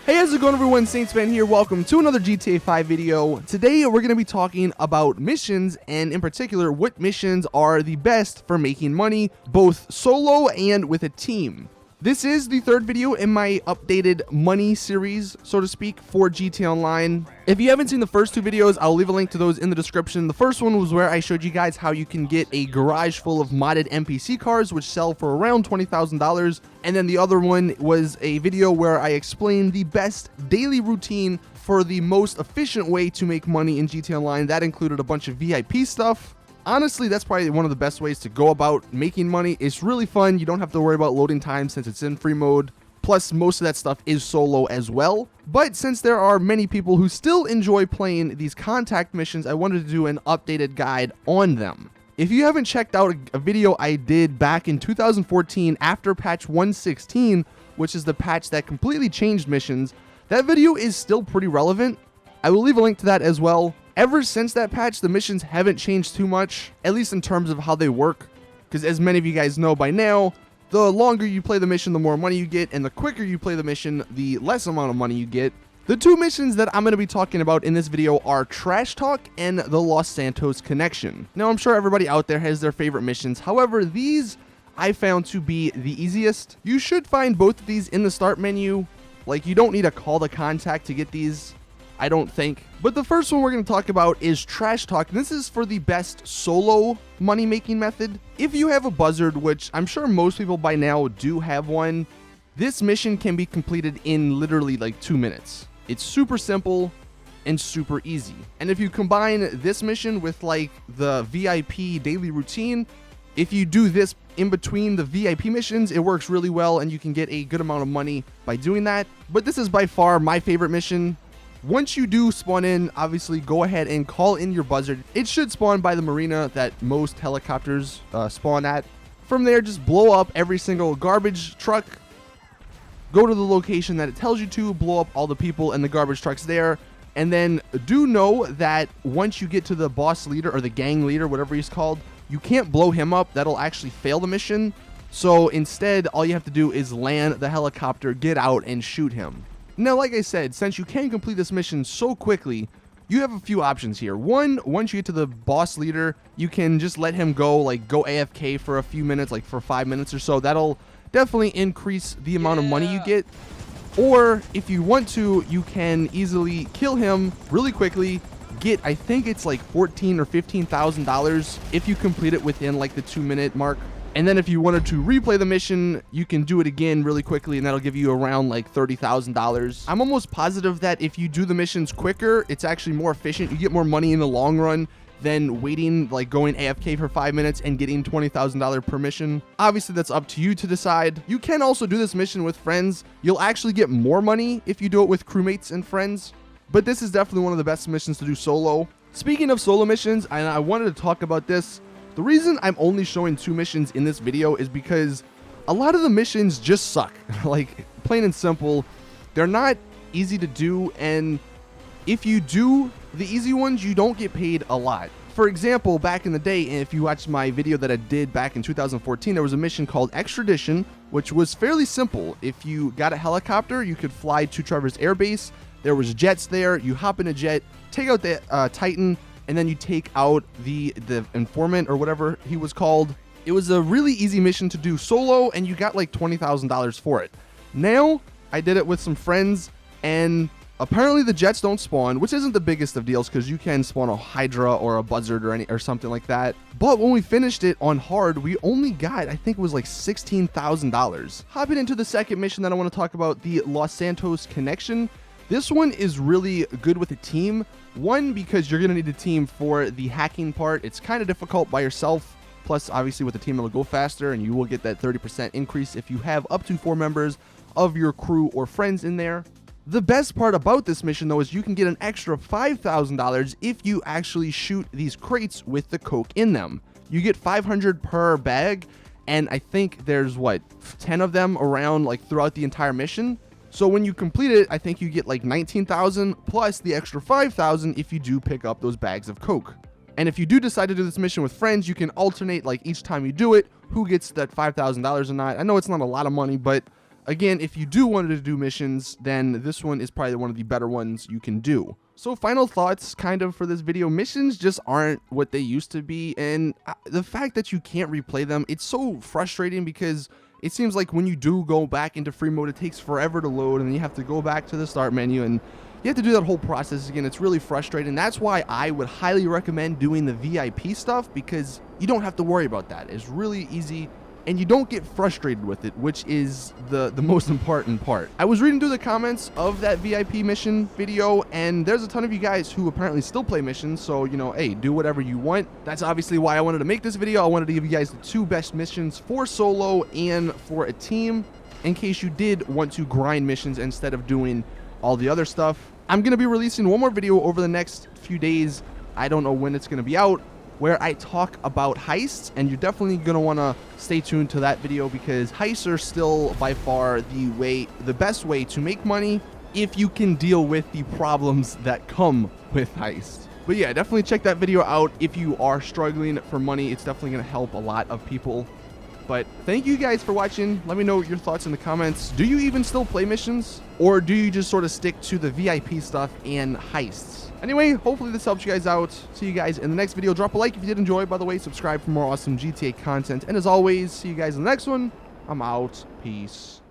Hey, how's it going everyone? Saintsfan here. Welcome to another GTA 5 video. Today we're going to be talking about missions, and in particular what missions are the best for making money, both solo and with a team. This is the third video in my updated money series, so to speak, for GTA Online. If you haven't seen the first two videos, I'll leave a link to those in the description. The first one was where I showed you guys how you can get a garage full of modded NPC cars, which sell for around $20,000. And then the other one was a video where I explained the best daily routine for the most efficient way to make money in GTA Online. That included a bunch of VIP stuff. Honestly, that's probably one of the best ways to go about making money. It's really fun. You don't have to worry about loading time since it's in free mode. Plus, most of that stuff is solo as well. But since there are many people who still enjoy playing these contact missions, I wanted to do an updated guide on them. If you haven't checked out a video I did back in 2014 after patch 116, which is the patch that completely changed missions, that video is still pretty relevant. I will leave a link to that as well. Ever since that patch, the missions haven't changed too much, at least in terms of how they work, because as many of you guys know by now, the longer you play the mission, the more money you get, and the quicker you play the mission, the less amount of money you get. The two missions that I'm going to be talking about in this video are Trash Talk and the Los Santos Connection. Now, I'm sure everybody out there has their favorite missions. However, these I found to be the easiest. You should find both of these in the start menu. Like, you don't need a call to contact to get these, I don't think. But the first one we're going to talk about is Trash Talk. This is for the best solo money making method. If you have a buzzard, which I'm sure most people by now do have one, this mission can be completed in literally like 2 minutes. It's super simple and super easy. And if you combine this mission with like the VIP daily routine, if you do this in between the VIP missions, it works really well and you can get a good amount of money by doing that. But this is by far my favorite mission. Once you do spawn in, obviously go ahead and call in your buzzard. It should spawn by the marina that most helicopters spawn at. From there, just blow up every single garbage truck. Go to the location that it tells you to, blow up all the people and the garbage trucks there. And then do know that once you get to the boss leader or the gang leader, whatever he's called, you can't blow him up. That'll actually fail the mission. So instead, all you have to do is land the helicopter, get out, and shoot him. Now, like I said, since you can complete this mission so quickly, you have a few options here. One, once you get to the boss leader, you can just let him go, like go AFK for a few minutes, like for 5 minutes or so. That'll definitely increase the amount of money you get. Or if you want to, you can easily kill him really quickly, get, I think it's like $14,000 or $15,000 if you complete it within like the 2-minute mark. And then if you wanted to replay the mission, you can do it again really quickly, and that'll give you around like $30,000. I'm almost positive that if you do the missions quicker, it's actually more efficient. You get more money in the long run than waiting, like going AFK for 5 minutes and getting $20,000 per mission. Obviously, that's up to you to decide. You can also do this mission with friends. You'll actually get more money if you do it with crewmates and friends, but this is definitely one of the best missions to do solo. Speaking of solo missions, and I wanted to talk about this, the reason I'm only showing 2 missions in this video is because a lot of the missions just suck. Like, plain and simple, they're not easy to do, and if you do the easy ones, you don't get paid a lot. For example, back in the day, if you watched my video that I did back in 2014, there was a mission called Extradition, which was fairly simple. If you got a helicopter, you could fly to Trevor's Air Base. There was jets there. You hop in a jet, take out the Titan, and then you take out the informant or whatever he was called. It was a really easy mission to do solo, and you got like $20,000 for it. Now, I did it with some friends, and apparently the jets don't spawn, which isn't the biggest of deals because you can spawn a Hydra or a Buzzard or something like that. But when we finished it on hard, we only got, I think it was like $16,000. Hopping into the second mission that I want to talk about, the Los Santos Connection. This one is really good with a team. One, because you're going to need a team for the hacking part. It's kind of difficult by yourself. Plus, obviously, with a team, it'll go faster, and you will get that 30% increase if you have up to 4 members of your crew or friends in there. The best part about this mission, though, is you can get an extra $5,000 if you actually shoot these crates with the coke in them. You get 500 per bag, and I think there's, 10 of them around, like, throughout the entire mission. So when you complete it, I think you get like 19,000 plus the extra 5,000 if you do pick up those bags of coke. And if you do decide to do this mission with friends, you can alternate like each time you do it, who gets that $5,000 or not. I know it's not a lot of money, but again, if you do want to do missions, then this one is probably one of the better ones you can do. So final thoughts kind of for this video. Missions just aren't what they used to be, and the fact that you can't replay them, it's so frustrating because it seems like when you do go back into free mode, it takes forever to load, and then you have to go back to the start menu, and you have to do that whole process again. It's really frustrating. That's why I would highly recommend doing the VIP stuff, because you don't have to worry about that. It's really easy, and you don't get frustrated with it, which is the most important part. I was reading through the comments of that VIP mission video, and there's a ton of you guys who apparently still play missions, so, you know, hey, do whatever you want. That's obviously why I wanted to make this video. I wanted to give you guys the 2 best missions for solo and for a team, in case you did want to grind missions instead of doing all the other stuff. I'm going to be releasing one more video over the next few days. I don't know when it's going to be out, where I talk about heists, and you're definitely going to want to stay tuned to that video, because heists are still by far the best way to make money if you can deal with the problems that come with heists. But yeah, definitely check that video out if you are struggling for money. It's definitely going to help a lot of people. But thank you guys for watching. Let me know your thoughts in the comments. Do you even still play missions, or do you just sort of stick to the VIP stuff and heists? Anyway, hopefully this helps you guys out. See you guys in the next video. Drop a like if you did enjoy. By the way, subscribe for more awesome GTA content. And as always, see you guys in the next one. I'm out. Peace.